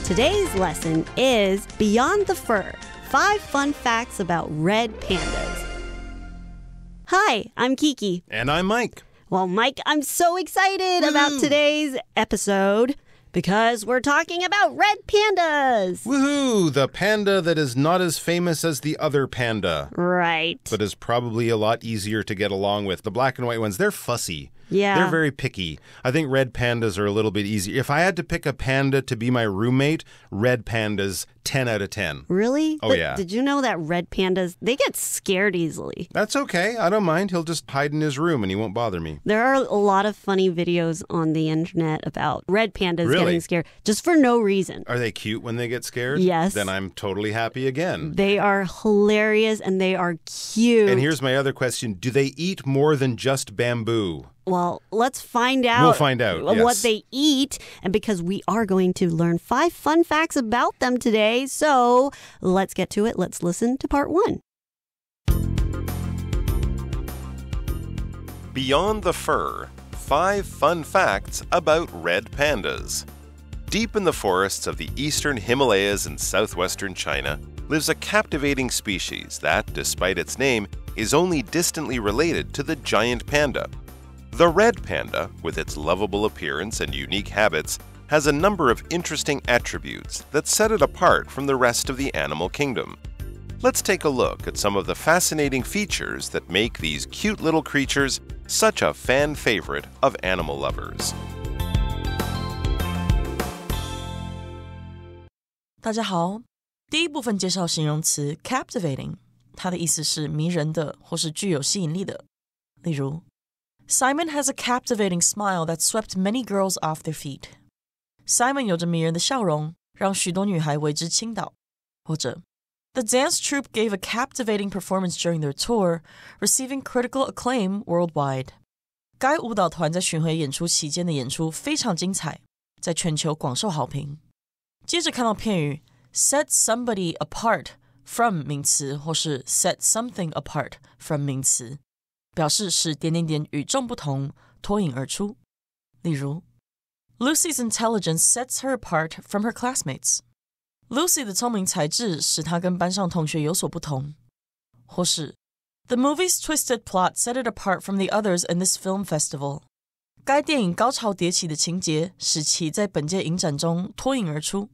Today's lesson is Beyond the Fur, 5 fun facts about red pandas. Hi, I'm Kiki. And I'm Mike. Well, Mike, I'm so excited about today's episode because we're talking about red pandas. Woohoo! The panda that is not as famous as the other panda. Right. But is probably a lot easier to get along with. The black and white ones, they're fussy. Yeah. They're very picky. I think red pandas are a little bit easier. If I had to pick a panda to be my roommate, red pandas, 10 out of 10. Really? Oh, yeah. Did you know that red pandas, they get scared easily? That's okay. I don't mind. He'll just hide in his room and he won't bother me. There are a lot of funny videos on the internet about red pandas Really? getting scared just for no reason. Are they cute when they get scared? Yes. Then I'm totally happy again. They are hilarious and they are cute. And here's my other question. Do they eat more than just bamboo? Well, let's find out. We'll find out, what yes. they eat. And because we are going to learn 5 fun facts about them today. So let's get to it. Let's listen to part 1. Beyond the Fur, 5 fun facts about red pandas. Deep in the forests of the eastern Himalayas and southwestern China lives a captivating species that, despite its name, is only distantly related to the giant panda. The red panda, with its lovable appearance and unique habits, has a number of interesting attributes that set it apart from the rest of the animal kingdom. Let's take a look at some of the fascinating features that make these cute little creatures such a fan favorite of animal lovers. 大家好，第一部分介绍形容词 captivating， 它的意思是迷人的或是具有吸引力的。例如 Simon has a captivating smile that swept many girls off their feet. Simon 有着迷人的笑容，让许多女孩为之倾倒。或者 The dance troupe gave a captivating performance during their tour, receiving critical acclaim worldwide. 该舞蹈团在巡回演出期间的演出非常精彩，在全球广受好评。接着看到片语 set somebody apart from 名词或是 set something apart from 名词，表示使点点点与众不同，脱颖而出。例如 Lucy's intelligence sets her apart from her classmates. Lucy 的聪明才智使她跟班上同学有所不同。或是 The movie's twisted plot set it apart from the others in this film festival. 该电影高潮迭起的情节使其在本届影展中脱颖而出。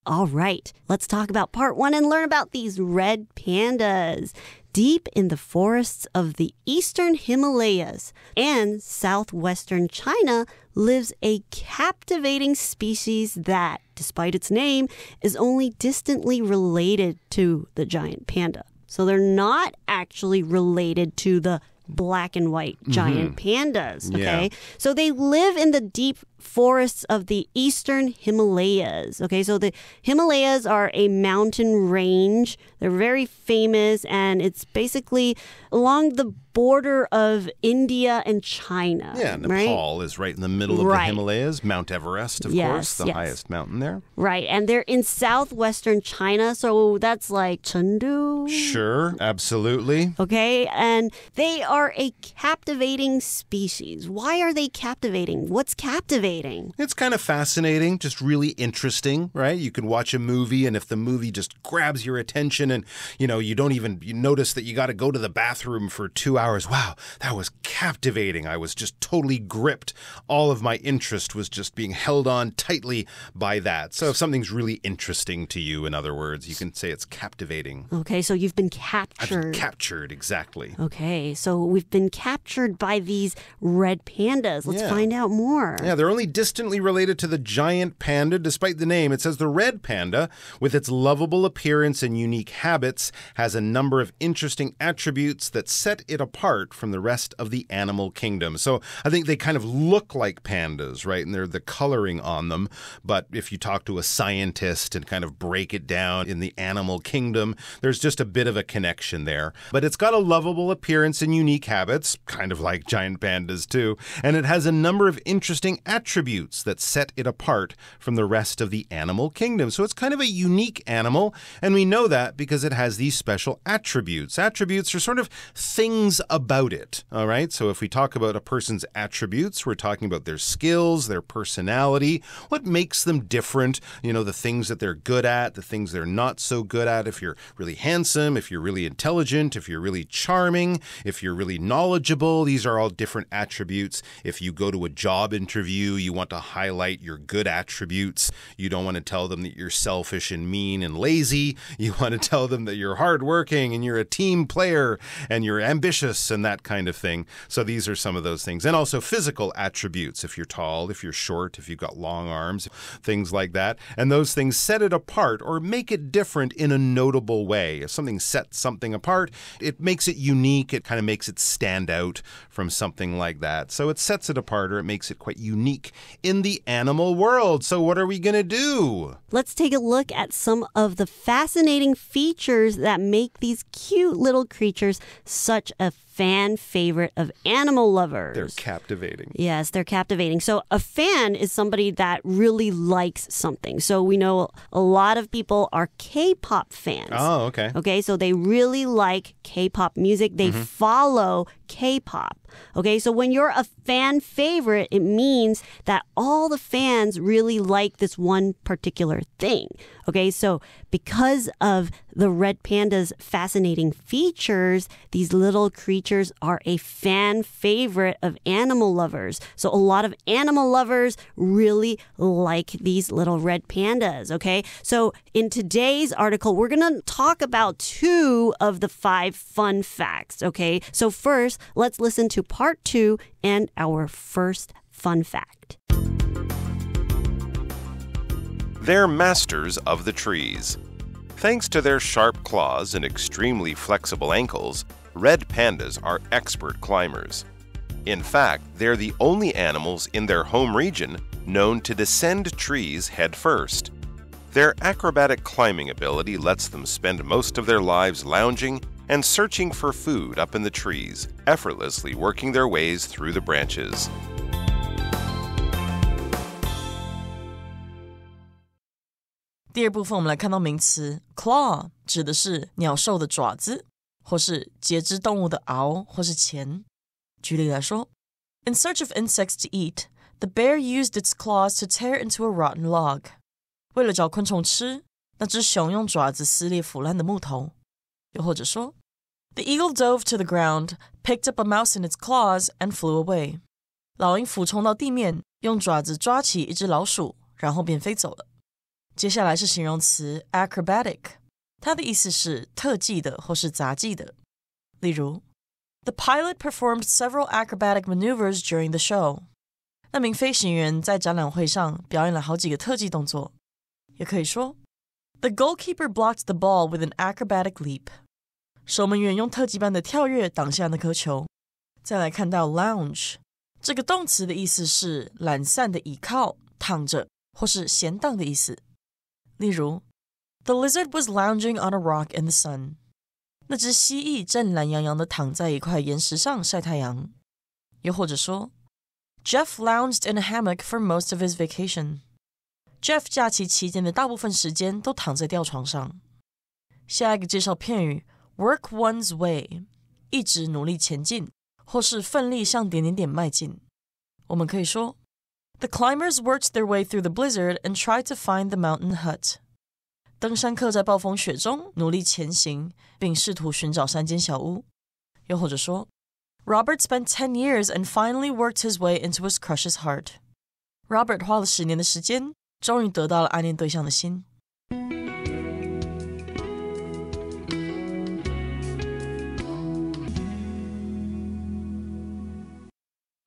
All right, let's talk about part 1 and learn about these red pandas. Deep in the forests of the eastern Himalayas and southwestern China lives a captivating species that, despite its name, is only distantly related to the giant panda. So they're not actually related to the black and white giant pandas, okay? Yeah. So they live in the deep forests of the eastern Himalayas, okay? So the Himalayas are a mountain range. They're very famous, and it's basically along the border of India and China. Yeah, Nepal is right in the middle of the Himalayas. Mount Everest, of course, the highest mountain there. Right, and they're in southwestern China, so that's like Chengdu. Sure, absolutely. Okay, and they are a captivating species. Why are they captivating? What's captivating? It's kind of fascinating, just really interesting, right? You can watch a movie, and if the movie just grabs your attention and, you don't even you notice that you got to go to the bathroom for 2 hours. Wow, that was captivating. I was just totally gripped. All of my interest was just being held on tightly by that. So if something's really interesting to you, in other words, you can say it's captivating. Okay, so you've been captured. I've been captured, exactly. Okay, so we've been captured by these red pandas. Let's find out more. Yeah, they're only distantly related to the giant panda, despite the name. It says the red panda, with its lovable appearance and unique habits, has a number of interesting attributes that set it apart from the rest of the the animal kingdom. So I think they kind of look like pandas, right? And they're the coloring on them. But if you talk to a scientist and kind of break it down in the animal kingdom, there's just a bit of a connection there. But it's got a lovable appearance and unique habits, kind of like giant pandas too. And it has a number of interesting attributes that set it apart from the rest of the animal kingdom. So it's kind of a unique animal. And we know that because it has these special attributes. Attributes are sort of things about it, all right? So if we talk about a person's attributes, we're talking about their skills, their personality, what makes them different, the things that they're good at, the things they're not so good at. If you're really handsome, if you're really intelligent, if you're really charming, if you're really knowledgeable, these are all different attributes. If you go to a job interview, you want to highlight your good attributes. You don't want to tell them that you're selfish and mean and lazy. You want to tell them that you're hardworking and you're a team player and you're ambitious and that kind of thing. So these are some of those things. And also physical attributes. If you're tall, if you're short, if you've got long arms, things like that. And those things set it apart or make it different in a notable way. If something sets something apart, it makes it unique. It kind of makes it stand out from something like that. So it sets it apart or it makes it quite unique in the animal world. So what are we going to do? Let's take a look at some of the fascinating features that make these cute little creatures such a fan favorite of animal lovers. They're captivating. Yes, they're captivating. So a fan is somebody that really likes something. So we know a lot of people are K-pop fans. Oh, okay. Okay, so they really like K-pop music. They follow K-pop. Okay, so when you're a fan favorite, it means that all the fans really like this one particular thing. Okay, so because of the red panda's fascinating features, these little creatures are a fan favorite of animal lovers. So a lot of animal lovers really like these little red pandas, okay? So in today's article, we're going to talk about 2 of the 5 fun facts, okay? So first, let's listen to part 2 and our first fun fact. They're masters of the trees. Thanks to their sharp claws and extremely flexible ankles, red pandas are expert climbers. In fact, they're the only animals in their home region known to descend trees head first. Their acrobatic climbing ability lets them spend most of their lives lounging and searching for food up in the trees, effortlessly working their ways through the branches. 第二部分我们来看到名词 claw 指的是鸟兽的爪子或是节肢动物的螯或是钳。举例来说 In search of insects to eat, the bear used its claws to tear into a rotten log. 为了找昆虫吃，那只熊用爪子撕裂腐烂的木头。又或者说 The eagle dove to the ground, picked up a mouse in its claws, and flew away. 老鹰俯冲到地面，用爪子抓起一只老鼠，然后便飞走了。接下来是形容词 acrobatic， 它的意思是特技的或是杂技的。例如 The pilot performed several acrobatic maneuvers during the show. 那名飞行员在展览会上表演了好几个特技动作。也可以说 The goalkeeper blocked the ball with an acrobatic leap. 守门员用特技般的跳跃挡下那颗球。再来看到 lounge， 这个动词的意思是懒散的倚靠、躺着或是闲荡的意思。例如 The lizard was lounging on a rock in the sun. 那只蜥蜴正懒洋洋地躺在一块岩石上晒太阳。又或者说 Jeff lounged in a hammock for most of his vacation. Jeff 假期期间的大部分时间都躺在吊床上。下一个介绍片语 work one's way， 一直努力前进或是奋力向点点点迈进。我们可以说The climbers worked their way through the blizzard and tried to find the mountain hut. 登山客在暴风雪中努力前行，并试图寻找山间小屋。又或者说 Robert spent 10 years and finally worked his way into his crush's heart. Robert 花了10年的时间，终于得到了暗恋对象的心。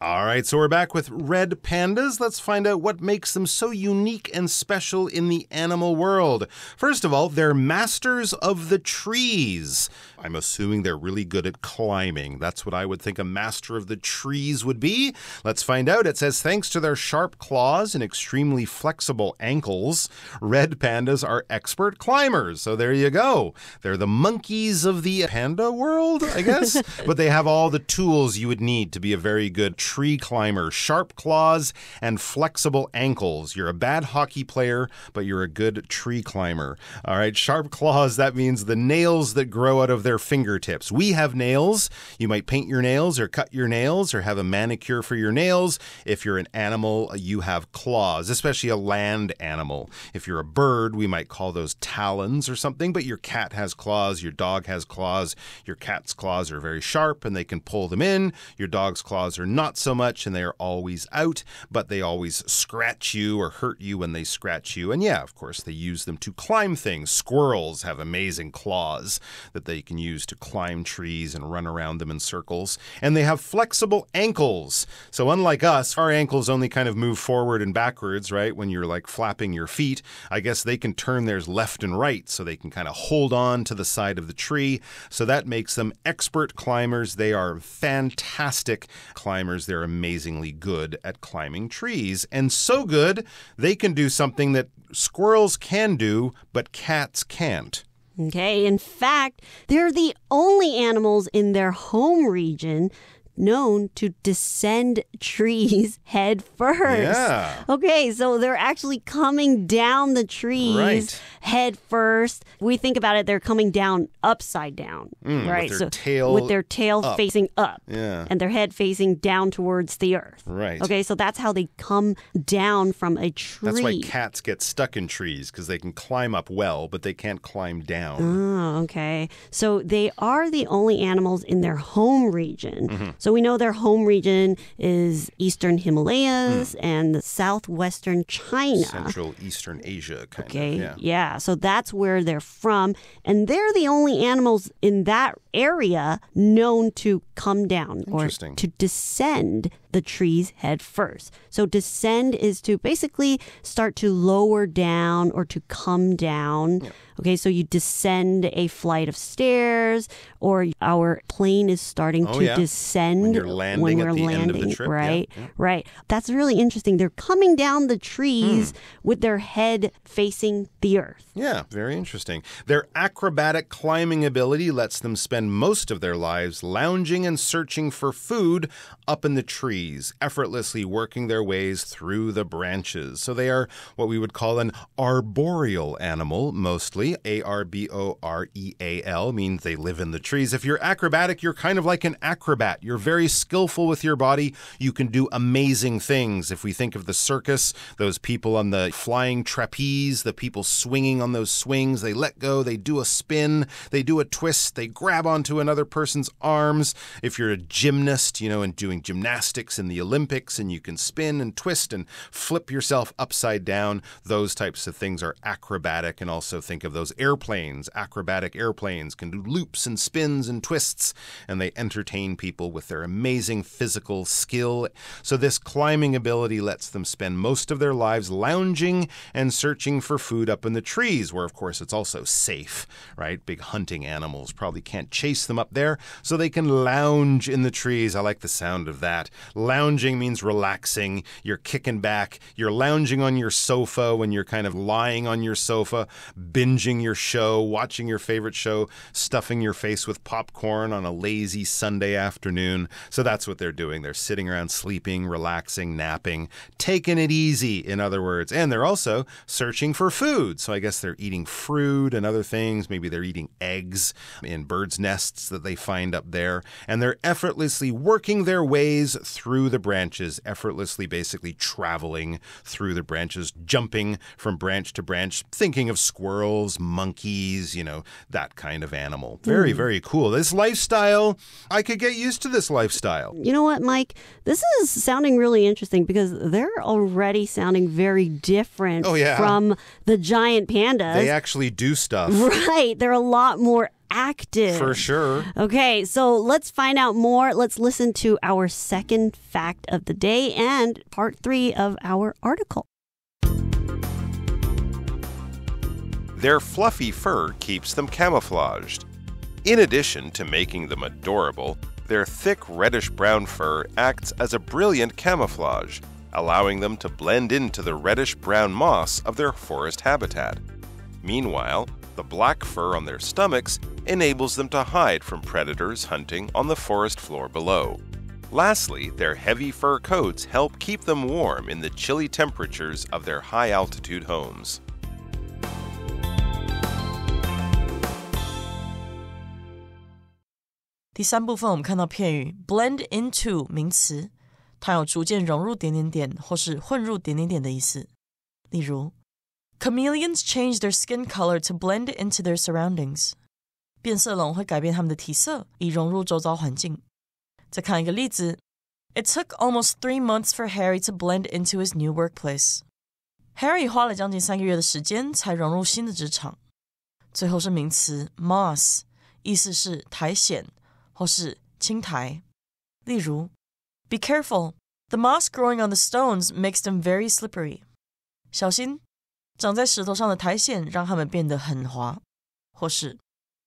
All right, so we're back with red pandas. Let's find out what makes them so unique and special in the animal world. First of all, they're masters of the trees. I'm assuming they're really good at climbing. That's what I would think a master of the trees would be. Let's find out. It says, thanks to their sharp claws and extremely flexible ankles, red pandas are expert climbers. So there you go. They're the monkeys of the panda world, I guess. But they have all the tools you would need to be a very good tree climber. Sharp claws and flexible ankles. You're a bad hockey player, but you're a good tree climber. All right, sharp claws, that means the nails that grow out of their fingertips. We have nails. You might paint your nails or cut your nails or have a manicure for your nails. If you're an animal, you have claws, especially a land animal. If you're a bird, we might call those talons or something, but your cat has claws, your dog has claws, your cat's claws are very sharp and they can pull them in. Your dog's claws are not so much and they are always out, but they always scratch you or hurt you when they scratch you. And yeah, of course, they use them to climb things. Squirrels have amazing claws that they can use to climb trees and run around them in circles. And they have flexible ankles. So unlike us, our ankles only kind of move forward and backwards, right? When you're like flapping your feet, I guess they can turn theirs left and right so they can kind of hold on to the side of the tree. So that makes them expert climbers. They are fantastic climbers. They're amazingly good at climbing trees. And so good, they can do something that squirrels can do, but cats can't. Okay, in fact, they're the only animals in their home region known to descend trees head first. Yeah. Okay, so they're actually coming down the trees head first. We think about it, they're coming down upside down, right? With their tail up. facing up Yeah. and their head facing down towards the earth. Right. Okay, so that's how they come down from a tree. That's why cats get stuck in trees, because they can climb up well, but they can't climb down. Oh, okay. So they are the only animals in their home region. So we know their home region is Eastern Himalayas and the southwestern China. Central Eastern Asia, kind of. Yeah. So that's where they're from. And they're the only animals in that area known to come down or to descend the trees head first. So descend is to basically start to lower down or to come down. Yeah. Okay, so you descend a flight of stairs, or our plane is starting to descend when you're landing at the end of the trip. Right, right. That's really interesting. They're coming down the trees with their head facing the earth. Yeah, very interesting. Their acrobatic climbing ability lets them spend most of their lives lounging and searching for food up in the trees, effortlessly working their ways through the branches. So they are what we would call an arboreal animal, mostly. A-R-B-O-R-E-A-L means they live in the trees. If you're acrobatic, you're kind of like an acrobat. You're very skillful with your body. You can do amazing things. If we think of the circus, those people on the flying trapeze, the people swinging on those swings, they let go, they do a spin, they do a twist, they grab onto another person's arms. If you're a gymnast, and doing gymnastics in the Olympics, and you can spin and twist and flip yourself upside down, those types of things are acrobatic. And also think of those airplanes. Acrobatic airplanes can do loops and spins and twists, and they entertain people with their amazing physical skill. So this climbing ability lets them spend most of their lives lounging and searching for food up in the trees, where of course it's also safe, right? Big hunting animals probably can't chase them up there, so they can lounge in the trees. I like the sound of that. Lounging means relaxing. You're kicking back. You're lounging on your sofa when you're kind of lying on your sofa, binging your show, watching your favorite show, stuffing your face with popcorn on a lazy Sunday afternoon. So that's what they're doing. They're sitting around sleeping, relaxing, napping, taking it easy, in other words. And they're also searching for food. So I guess they're eating fruit and other things. Maybe they're eating eggs in birds' nests that they find up there. And they're effortlessly working their ways through the branches, effortlessly basically traveling through the branches, jumping from branch to branch, thinking of squirrels, monkeys, that kind of animal. Very, very cool. This lifestyle, I could get used to this lifestyle. You know what, Mike? This is sounding really interesting because they're already sounding very different from the giant pandas. They actually do stuff. Right. They're a lot more active. For sure. Okay, so let's find out more. Let's listen to our second fact of the day and part 3 of our article. Their fluffy fur keeps them camouflaged. In addition to making them adorable, their thick reddish-brown fur acts as a brilliant camouflage, allowing them to blend into the reddish-brown moss of their forest habitat. Meanwhile, the black fur on their stomachs enables them to hide from predators hunting on the forest floor below. Lastly, their heavy fur coats help keep them warm in the chilly temperatures of their high-altitude homes. 第三部分我们看到片语 blend into 名词，它有逐渐融入点点点或是混入点点点的意思。例如 Chameleons change their skin color to blend into their surroundings. 变色龙会改变它们的体色，以融入周遭环境。再看一个例子 It took almost 3 months for Harry to blend into his new workplace. Harry 花了将近3个月的时间才融入新的职场。最后是名词 moss， 意思是苔藓或是青苔。例如 Be careful, the moss growing on the stones makes them very slippery. 小心，长在石头上的苔藓让它们变得很滑。或是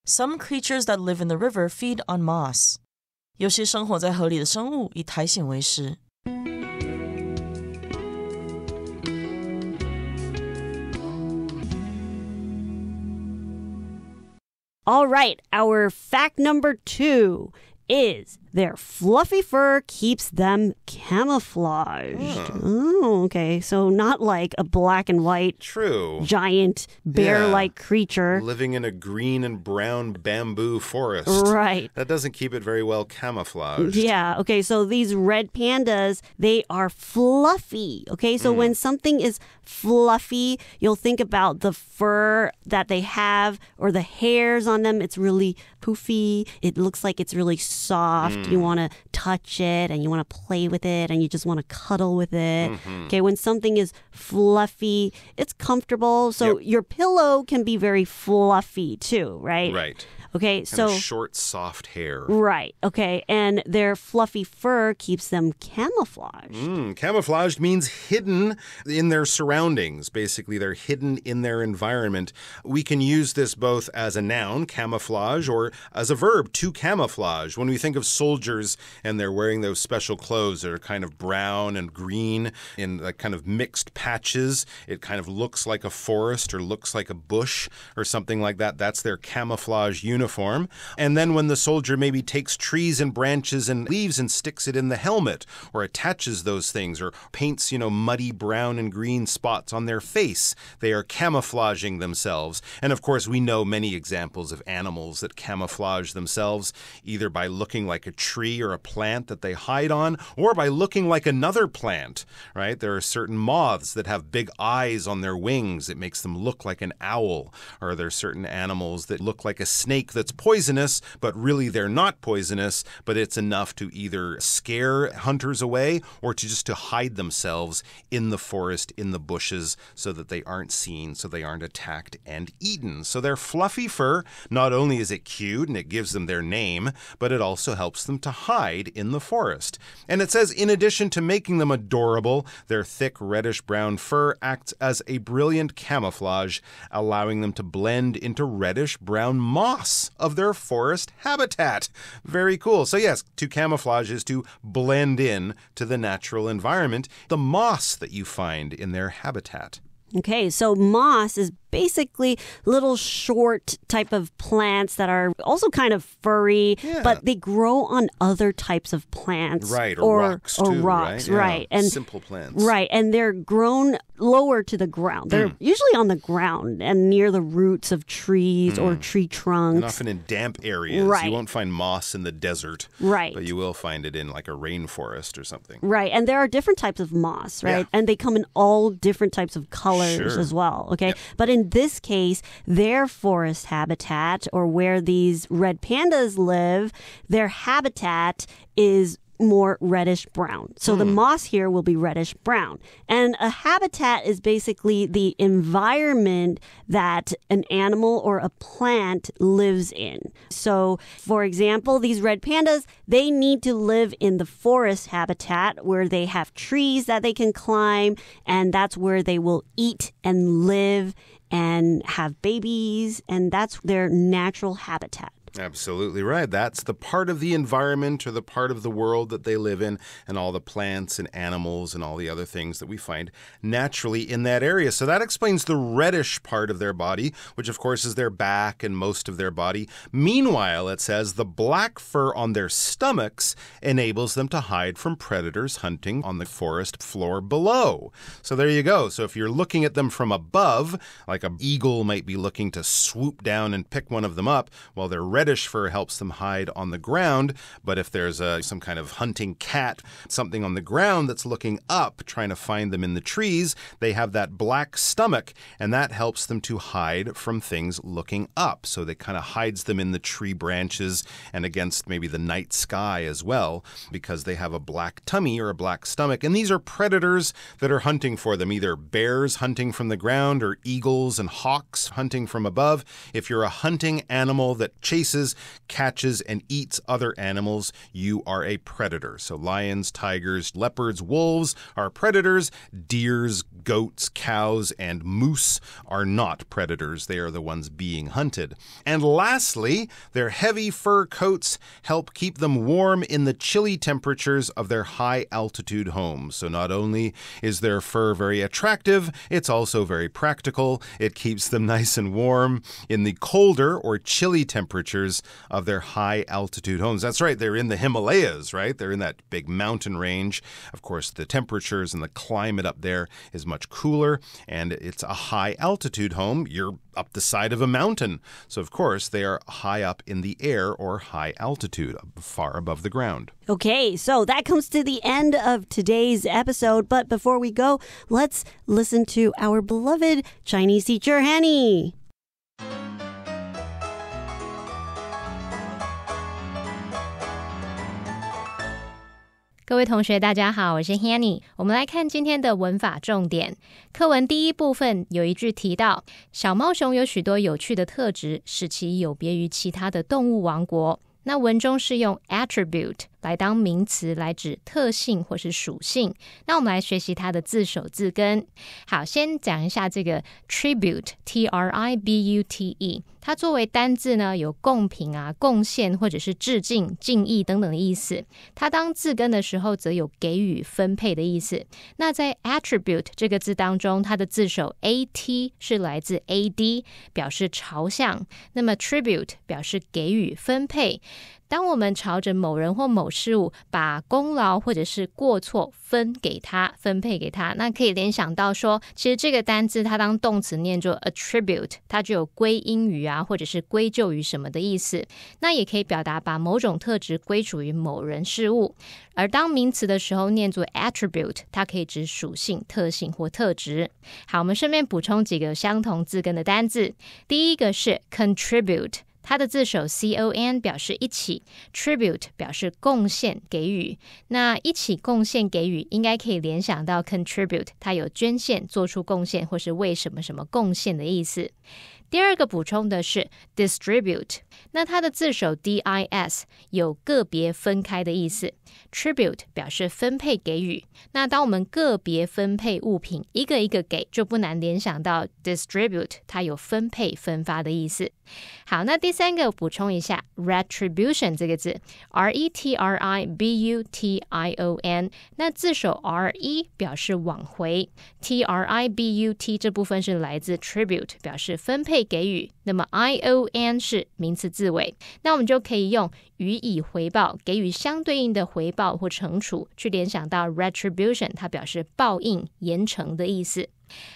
Some creatures that live in the river feed on moss. 有些生活在河里的生物以苔藓为食。All right, our fact number 2 is their fluffy fur keeps them camouflaged. Oh, okay. So not like a black and white giant bear-like creature. Living in a green and brown bamboo forest. Right. That doesn't keep it very well camouflaged. Yeah. Okay. So these red pandas, they are fluffy. Okay. So when something is fluffy, you'll think about the fur that they have or the hairs on them. It's really poofy. It looks like it's really soft. You want to touch it and you want to play with it and you just want to cuddle with it. Okay, when something is fluffy, it's comfortable. So your pillow can be very fluffy too, right? Right. Okay, kind of short, soft hair. Right. Okay, and their fluffy fur keeps them camouflaged. Camouflaged means hidden in their surroundings. Basically, they're hidden in their environment. We can use this both as a noun, camouflage, or as a verb, to camouflage. When we think of soldiers and they're wearing those special clothes that are kind of brown and green in like kind of mixed patches, it kind of looks like a forest or looks like a bush or something like that. That's their camouflage uniform. And then when the soldier maybe takes trees and branches and leaves and sticks it in the helmet or attaches those things or paints, muddy brown and green spots on their face, they are camouflaging themselves. And of course, we know many examples of animals that camouflage themselves either by looking like a tree or a plant that they hide on or by looking like another plant, right? There are certain moths that have big eyes on their wings. It makes them look like an owl. Or there are certain animals that look like a snake that's poisonous, but really they're not poisonous, but it's enough to either scare hunters away or to hide themselves in the forest, in the bushes, so that they aren't seen, so they aren't attacked and eaten. So their fluffy fur, not only is it cute and it gives them their name, but it also helps them to hide in the forest. And it says, in addition to making them adorable, their thick reddish-brown fur acts as a brilliant camouflage, allowing them to blend into reddish-brown moss of their forest habitat. Very cool. So yes, to camouflage is to blend in to the natural environment, the moss that you find in their habitat. Okay, so moss is basically little short type of plants that are also kind of furry, but they grow on other types of plants. Right, or rocks too, rocks, right? And simple plants. Right, and they're grown lower to the ground. They're usually on the ground and near the roots of trees or tree trunks. And often in damp areas. Right. You won't find moss in the desert. Right. But you will find it in like a rainforest or something. Right, and there are different types of moss, right? And they come in all different types of colors as well, okay? Yep. But in this case, their forest habitat, or where these red pandas live, their habitat is more reddish brown. So the moss here will be reddish brown. And a habitat is basically the environment that an animal or a plant lives in. So, for example, these red pandas, they need to live in the forest habitat where they have trees that they can climb, and that's where they will eat and live and have babies, and that's their natural habitat. Absolutely right. That's the part of the environment or the part of the world that they live in, and all the plants and animals and all the other things that we find naturally in that area. So that explains the reddish part of their body, which of course is their back and most of their body. Meanwhile, it says the black fur on their stomachs enables them to hide from predators hunting on the forest floor below. So there you go. So if you're looking at them from above, like an eagle might be looking to swoop down and pick one of them up, while their reddish fur helps them hide on the ground. But if there's some kind of hunting cat, something on the ground that's looking up, trying to find them in the trees, they have that black stomach, and that helps them to hide from things looking up. So they kind of hides them in the tree branches and against maybe the night sky as well, because they have a black tummy or a black stomach. And these are predators that are hunting for them, either bears hunting from the ground or eagles and hawks hunting from above. If you're a hunting animal that chases, catches, and eats other animals, you are a predator. So lions, tigers, leopards, wolves are predators. Deers, goats, cows, and moose are not predators. They are the ones being hunted. And lastly, their heavy fur coats help keep them warm in the chilly temperatures of their high-altitude homes. So not only is their fur very attractive, it's also very practical. It keeps them nice and warm in the colder or chilly temperatures of their high-altitude homes. That's right, they're in the Himalayas, right? They're in that big mountain range. Of course, the temperatures and the climate up there is much cooler, and it's a high-altitude home. You're up the side of a mountain. So, of course, they are high up in the air or high altitude, far above the ground. Okay, so that comes to the end of today's episode. But before we go, let's listen to our beloved Chinese teacher, Hanny. 各位同学大家好，我是 Hanny。 我们来看今天的文法重点。课文第一部分有一句提到，小猫熊有许多有趣的特质，使其有别于其他的动物王国。那文中是用 attribute 来当名词来指特性或是属性。那我们来学习它的字首字根。好，先讲一下这个 tribute T-R-I-B-U-T-E， 它作为单字呢，有贡品啊、贡献或者是致敬、敬意等等的意思。它当字根的时候则有给予、分配的意思。那在 attribute 这个字当中，它的字首 at 是来自 ad， 表示朝向。那么 tribute 表示给予、分配。当我们朝着某人或某事物把功劳或者是过错分给他、分配给他，那可以联想到说，其实这个单字它当动词念作 attribute， 它就有归因于啊，或者是归咎于什么的意思。那也可以表达把某种特质归属于某人事物。而当名词的时候念作 attribute， 它可以指属性、特性或特质。好，我们顺便补充几个相同字根的单字。第一个是 contribute，它的字首 con 表示一起， tribute 表示贡献、给予。那一起贡献给予应该可以联想到 contribute， 它有捐献、做出贡献或是为什么什么贡献的意思。第二个补充的是 distribute， 那它的字首 dis 有个别分开的意思， tribute 表示分配给予。那当我们个别分配物品，一个一个给，就不难联想到 distribute 它有分配、分发的意思。好，那第三个补充一下 retribution 这个字 R-E-T-R-I-B-U-T-I-O-N， 那字首 R-E 表示往回， T-R-I-B-U-T 这部分是来自 tribute 表示分配给予，那么 I-O-N 是名词字尾，那我们就可以用予以回报，给予相对应的回报或惩处，去联想到 retribution 它表示报应、严惩的意思。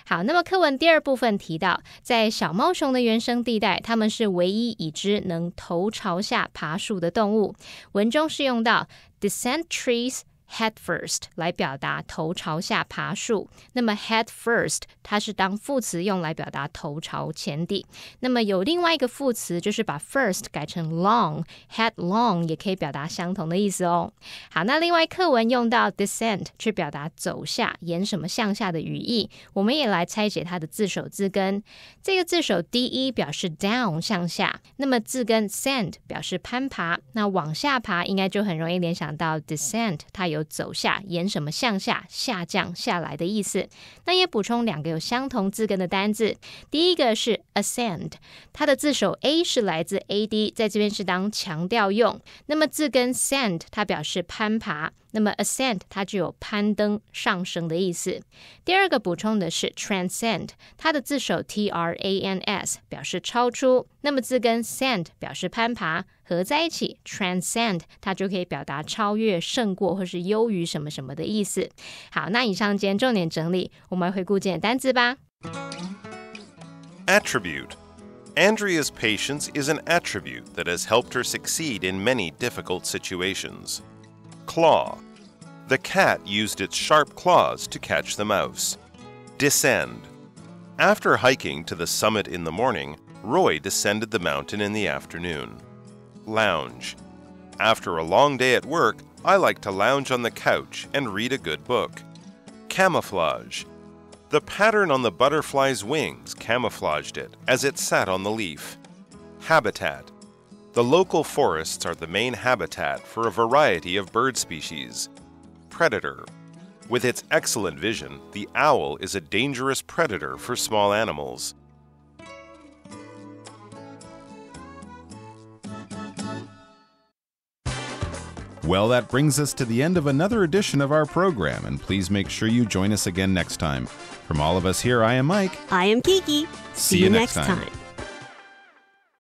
好，那么课文第二部分提到，在小猫熊的原生地带，它们是唯一已知能头朝下爬树的动物。文中是用到 descend trees head first 来表达头朝下爬树。那么 head first 它是当副词用来表达头朝前底。那么有另外一个副词就是把 first 改成 long， headlong 也可以表达相同的意思哦。好，那另外课文用到 descend 去表达走下，沿什么向下的语义，我们也来拆解它的字首字根。这个字首第一表示 down 向下，那么字根 send 表示攀爬，那往下爬应该就很容易联想到 descent， 它有走下，沿什么向下，下降下来的意思。那也补充两个有相同字根的单字，第一个是 ascend， 它的字首 a 是来自 ad， 在这边是当强调用，那么字根 send 它表示攀爬，那么 ascend 它具有攀登上升的意思。第二个补充的是 transcend， 它的字首 trans 表示超出，那么字根 send 表示攀爬，合在一起 transcend 它就可以表达超越、胜过或是优于什么什么的意思。好，那以上今天重点整理，我们来回顾今天的单字吧。Attribute. Andrea's patience is an attribute that has helped her succeed in many difficult situations. Claw. The cat used its sharp claws to catch the mouse. Descend. After hiking to the summit in the morning, Roy descended the mountain in the afternoon. Lounge. After a long day at work, I like to lounge on the couch and read a good book. Camouflage. The pattern on the butterfly's wings camouflaged it as it sat on the leaf. Habitat. The local forests are the main habitat for a variety of bird species. Predator. With its excellent vision, the owl is a dangerous predator for small animals. Well, that brings us to the end of another edition of our program, and please make sure you join us again next time. From all of us here, I am Mike. I am Kiki. See you next time.